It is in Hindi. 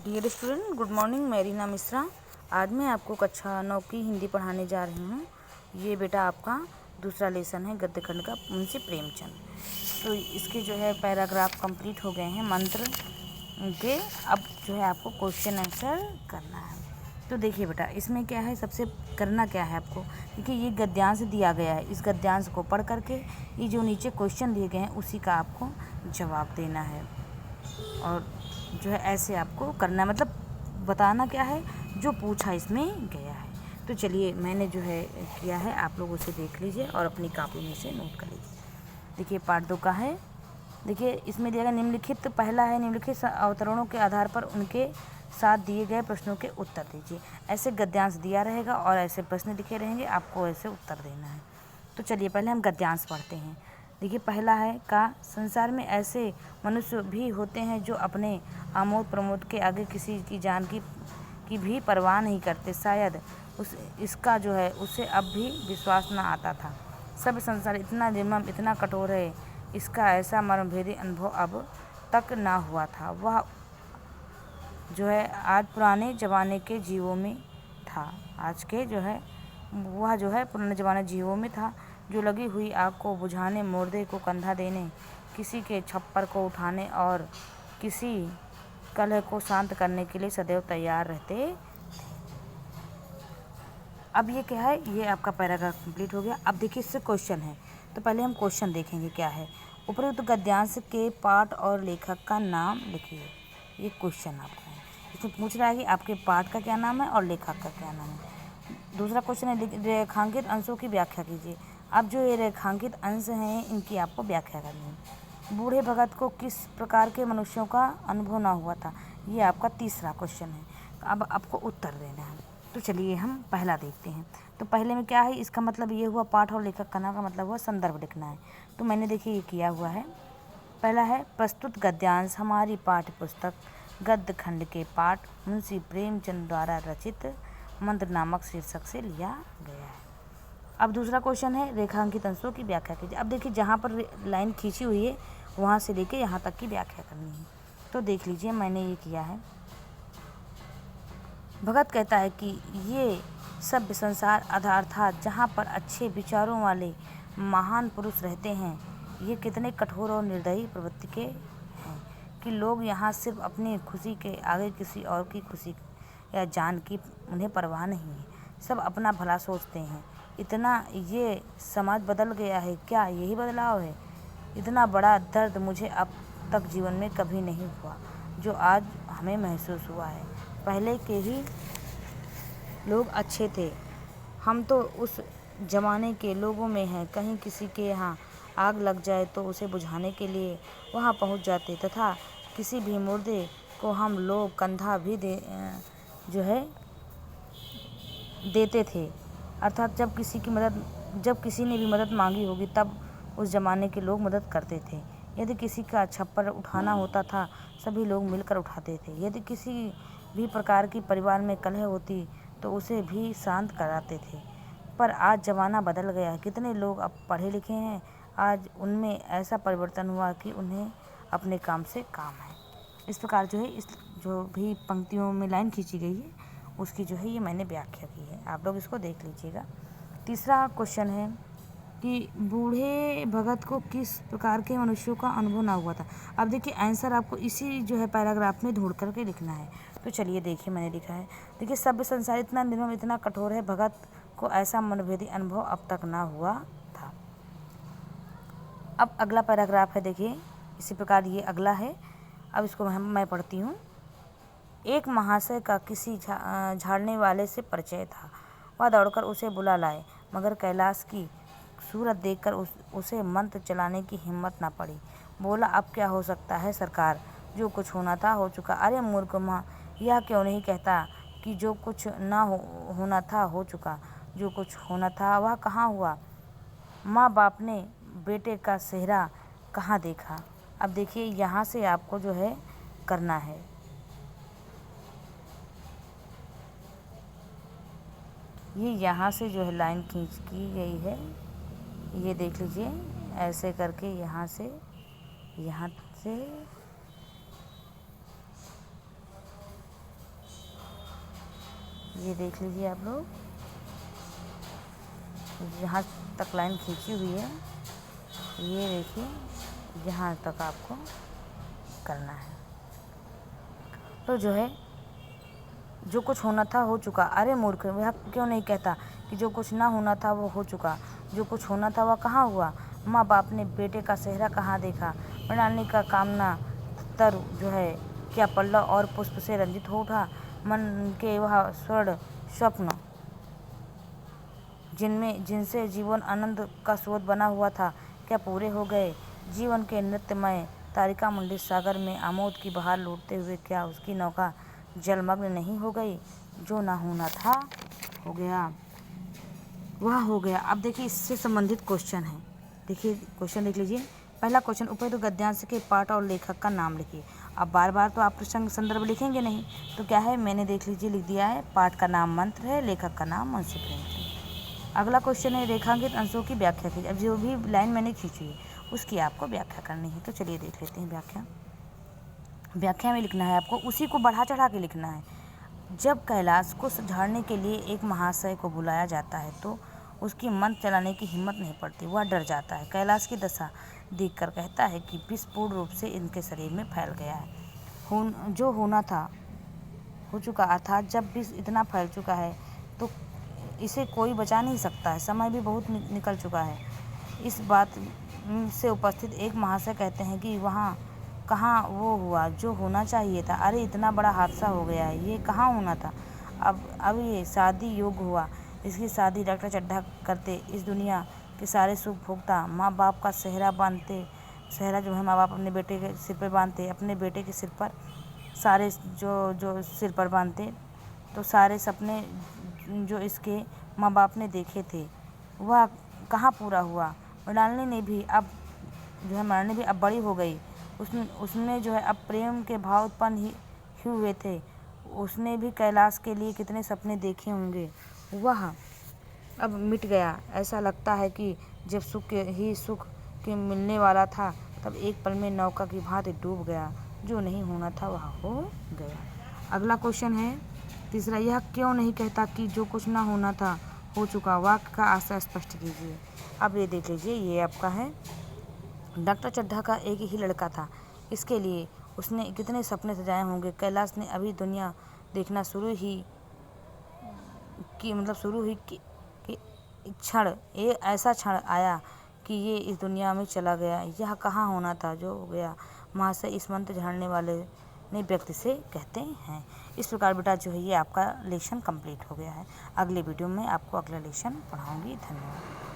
Dear student, good morning. मैं रीना मिश्रा। आज मैं आपको कक्षा 9 की हिंदी पढ़ाने जा रही हूँ। ये बेटा आपका दूसरा लेसन है गद्य खंड का, मुंशी प्रेमचंद। तो इसके जो है पैराग्राफ कंप्लीट हो गए हैं मंत्र के। अब जो है आपको क्वेश्चन आंसर करना है। तो देखिए बेटा, इसमें क्या है, सबसे करना क्या है आपको। देखिए, ये गद्यांश दिया गया है। इस गद्यांश को पढ़ करके ये जो नीचे क्वेश्चन दिए गए हैं उसी का आपको जवाब देना है। और जो है ऐसे आपको करना, मतलब बताना क्या है जो पूछा इसमें गया है। तो चलिए, मैंने जो है किया है, आप लोग उसे देख लीजिए और अपनी कॉपी में से नोट कर लीजिए। देखिए, पार्ट 2 का है। देखिए, इसमें दिया गया निम्नलिखित, पहला है निम्नलिखित अवतरणों के आधार पर उनके साथ दिए गए प्रश्नों के उत्तर दीजिए। ऐसे गद्यांश दिया रहेगा और ऐसे प्रश्न लिखे रहेंगे, आपको ऐसे उत्तर देना है। तो चलिए पहले हम गद्यांश पढ़ते हैं। देखिए, पहला है का संसार में ऐसे मनुष्य भी होते हैं जो अपने आमोद प्रमोद के आगे किसी की जान की भी परवाह नहीं करते। शायद इसका जो है उसे अब भी विश्वास न आता था। सब संसार इतना निर्मम, इतना कठोर है, इसका ऐसा मर्मभेदी अनुभव अब तक ना हुआ था। वह जो है आज पुराने ज़माने के जीवों में था। आज के जो है वह जो है पुराने ज़माने जीवों में था, जो लगी हुई आग को बुझाने, मुर्दे को कंधा देने, किसी के छप्पर को उठाने और किसी कलह को शांत करने के लिए सदैव तैयार रहते थे। अब ये क्या है, ये आपका पैराग्राफ कंप्लीट हो गया। अब देखिए, इससे क्वेश्चन है, तो पहले हम क्वेश्चन देखेंगे क्या है। उपरोक्त गद्यांश के पाठ और लेखक का नाम लिखिए। ये क्वेश्चन आपका है। इसमें पूछ रहा है कि आपके पाठ का क्या नाम है और लेखक का क्या नाम है। दूसरा क्वेश्चन है, रेखांकित अंशों की व्याख्या कीजिए। अब जो ये रेखांकित अंश हैं, इनकी आपको व्याख्या करनी है। बूढ़े भगत को किस प्रकार के मनुष्यों का अनुभव ना हुआ था, ये आपका तीसरा क्वेश्चन है। अब आपको उत्तर देना है। तो चलिए हम पहला देखते हैं। तो पहले में क्या है, इसका मतलब ये हुआ पाठ और लेखक का नाम का मतलब हुआ संदर्भ लिखना है। तो मैंने देखिए ये किया हुआ है। पहला है, प्रस्तुत गद्यांश हमारी पाठ्य पुस्तक गद्य खंड के पाठ मुंशी प्रेमचंद द्वारा रचित मंत्र नामक शीर्षक से लिया गया है। अब दूसरा क्वेश्चन है, रेखांकित अंशों की व्याख्या कीजिए। अब देखिए, जहाँ पर लाइन खींची हुई है वहाँ से लेके यहाँ तक की व्याख्या करनी है। तो देख लीजिए, मैंने ये किया है। भगत कहता है कि ये सभ्य संसार आधार था जहाँ पर अच्छे विचारों वाले महान पुरुष रहते हैं। ये कितने कठोर और निर्दयी प्रवृत्ति के हैं कि लोग यहाँ सिर्फ अपनी खुशी के आगे किसी और की खुशी या जान की उन्हें परवाह नहीं है। सब अपना भला सोचते हैं। इतना ये समाज बदल गया है, क्या यही बदलाव है? इतना बड़ा दर्द मुझे अब तक जीवन में कभी नहीं हुआ जो आज हमें महसूस हुआ है। पहले के ही लोग अच्छे थे, हम तो उस ज़माने के लोगों में हैं। कहीं किसी के यहाँ आग लग जाए तो उसे बुझाने के लिए वहाँ पहुँच जाते, तथा किसी भी मुर्दे को हम लोग कंधा भी देते थे। अर्थात जब किसी ने भी मदद मांगी होगी तब उस ज़माने के लोग मदद करते थे। यदि किसी का छप्पर उठाना होता था, सभी लोग मिलकर उठाते थे। यदि किसी भी प्रकार की परिवार में कलह होती तो उसे भी शांत कराते थे। पर आज ज़माना बदल गया है। कितने लोग अब पढ़े लिखे हैं, आज उनमें ऐसा परिवर्तन हुआ कि उन्हें अपने काम से काम है। इस प्रकार जो है, इस जो भी पंक्तियों में लाइन खींची गई है उसकी जो है ये मैंने व्याख्या की है। आप लोग इसको देख लीजिएगा। तीसरा क्वेश्चन है कि बूढ़े भगत को किस प्रकार के मनुष्यों का अनुभव ना हुआ था। अब देखिए, आंसर आपको इसी जो है पैराग्राफ में ढूंढ करके लिखना है। तो चलिए देखिए, मैंने लिखा है। देखिए, सभ्य संसार इतना निर्मम, इतना कठोर है, भगत को ऐसा मनभेदी अनुभव अब तक ना हुआ था। अब अगला पैराग्राफ है, देखिए इसी प्रकार ये अगला है। अब इसको मैं पढ़ती हूँ। एक महाशय का किसी झाड़ने वाले से परिचय था। वह दौड़कर उसे बुला लाए, मगर कैलाश की सूरत देखकर उसे मंत्र चलाने की हिम्मत ना पड़ी। बोला, अब क्या हो सकता है सरकार, जो कुछ होना था हो चुका। अरे मूर्ख माँ, यह क्यों नहीं कहता कि जो कुछ ना होना था हो चुका। जो कुछ होना था वह कहाँ हुआ? माँ बाप ने बेटे का सेहरा कहाँ देखा? अब देखिए, यहाँ से आपको जो है करना है। ये यहाँ से जो है लाइन खींच की गई है, ये देख लीजिए। ऐसे करके यहाँ से ये देख लीजिए आप लोग, जहाँ तक लाइन खींची हुई है ये देखिए, यहाँ तक आपको करना है। तो जो है जो कुछ होना था हो चुका। अरे मूर्ख, वह क्यों नहीं कहता कि जो कुछ ना होना था वो हो चुका। जो कुछ होना था वह कहाँ हुआ। माँ बाप ने बेटे का चेहरा कहाँ देखा। मृणालिनी का कामना तर जो है क्या पल्लव और पुष्प से रंजित हो उठा। मन के वह स्वर्ण स्वप्न जिनसे जीवन आनंद का स्रोत बना हुआ था क्या पूरे हो गए। जीवन के नृत्यमय तारिका मंडित सागर में आमोद की बहार लूटते हुए क्या उसकी नौका जलमग्न नहीं हो गई। जो ना होना था हो गया, वह हो गया। अब देखिए इससे संबंधित क्वेश्चन है। देखिए क्वेश्चन देख लीजिए। पहला क्वेश्चन, उपयुक्त गद्यांश के पाठ और लेखक का नाम लिखिए। अब बार बार तो आप प्रसंग संदर्भ लिखेंगे नहीं, तो क्या है, मैंने देख लीजिए लिख दिया है, पाठ का नाम मंत्र है, लेखक का नाम मुंशी प्रेमचंद। अगला क्वेश्चन है, रेखांकित अंशों की व्याख्या कीजिए। अब जो भी लाइन मैंने खींची है उसकी आपको व्याख्या करनी है। तो चलिए देख लेते हैं व्याख्या। व्याख्या में लिखना है आपको, उसी को बढ़ा चढ़ा के लिखना है। जब कैलाश को झाड़ने के लिए एक महाशय को बुलाया जाता है तो उसकी मंत्र चलाने की हिम्मत नहीं पड़ती, वह डर जाता है। कैलाश की दशा देखकर कहता है कि विष पूर्ण रूप से इनके शरीर में फैल गया है। जो होना था हो चुका, अर्थात जब विष इतना फैल चुका है तो इसे कोई बचा नहीं सकता है। समय भी बहुत निकल चुका है। इस बात से उपस्थित एक महाशय कहते हैं कि वहाँ कहाँ वो हुआ जो होना चाहिए था। अरे इतना बड़ा हादसा हो गया है, ये कहाँ होना था। अब ये शादी योग्य हुआ, इसकी शादी डॉक्टर चड्ढा करते, इस दुनिया के सारे सुख भोगता, माँ बाप का सेहरा बांधते, सेहरा जो है माँ बाप अपने बेटे के सिर पर बांधते, अपने बेटे के सिर पर सारे जो सिर पर बांधते, तो सारे सपने जो इसके माँ बाप ने देखे थे वह कहाँ पूरा हुआ। मृणालिनी भी अब बड़ी हो गई। उसने जो है अब प्रेम के भाव उत्पन्न ही हुए थे। उसने भी कैलाश के लिए कितने सपने देखे होंगे, वह अब मिट गया। ऐसा लगता है कि जब सुख के मिलने वाला था तब एक पल में नौका की भांति डूब गया। जो नहीं होना था वह हो गया। अगला क्वेश्चन है तीसरा, यह क्यों नहीं कहता कि जो कुछ ना होना था हो चुका। वाक्य का आशय स्पष्ट कीजिए। अब ये देख लीजिए, ये आपका है, डॉक्टर चड्ढा का एक ही लड़का था, इसके लिए उसने कितने सपने सजाए होंगे। कैलाश ने अभी दुनिया देखना शुरू हुई कि क्षण, एक ऐसा क्षण आया कि ये इस दुनिया में चला गया। यह कहाँ होना था जो हो गया। महाशय इस मंत्र झाड़ने वाले ने व्यक्ति से कहते हैं। इस प्रकार बेटा जो है ये आपका लेसन कंप्लीट हो गया है। अगले वीडियो में आपको अगला लेसन पढ़ाऊँगी। धन्यवाद।